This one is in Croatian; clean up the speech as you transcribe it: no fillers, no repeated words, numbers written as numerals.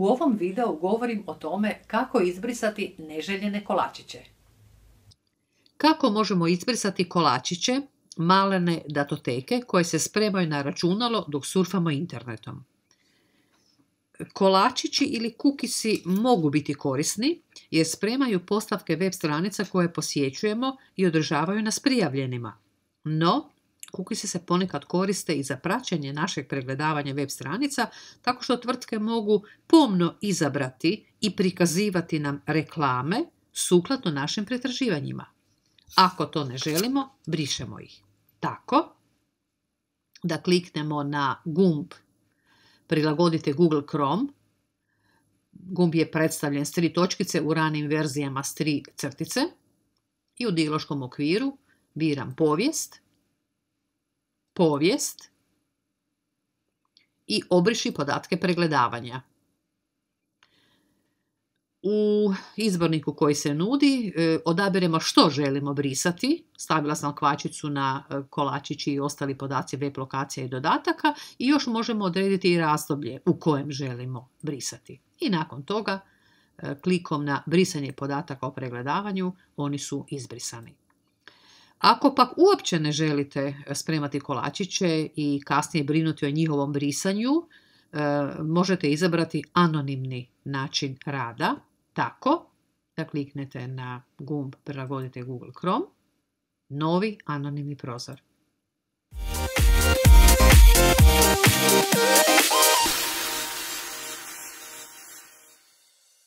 U ovom videu govorim o tome kako izbrisati neželjene kolačiće. Kako možemo izbrisati kolačiće, malene datoteke koje se spremaju na računalo dok surfamo internetom? Kolačići ili kukisi mogu biti korisni jer spremaju postavke web stranica koje posjećujemo i održavaju nas prijavljenima. No, kukisi se ponekad koriste i za praćenje našeg pregledavanja web stranica tako što tvrtke mogu pomno izabrati i prikazivati nam reklame sukladno našim pretraživanjima. Ako to ne želimo, brišemo ih. Tako da kliknemo na gumb Prilagodite Google Chrome. Gumb je predstavljen s 3 točkice, u ranijim verzijama s 3 crtice. I u dijaloškom okviru biram povijest i obriši podatke pregledavanja. U izborniku koji se nudi odabiremo što želimo brisati. Stavila sam kvačicu na kolačići i ostali podaci web lokacija i dodataka i još možemo odrediti i razdoblje u kojem želimo brisati. I nakon toga klikom na brisanje podataka o pregledavanju oni su izbrisani. Ako pak uopće ne želite spremati kolačiće i kasnije brinuti o njihovom brisanju, možete izabrati anonimni način rada, tako da kliknete na gumb Prilagodite Google Chrome, novi anonimni prozor.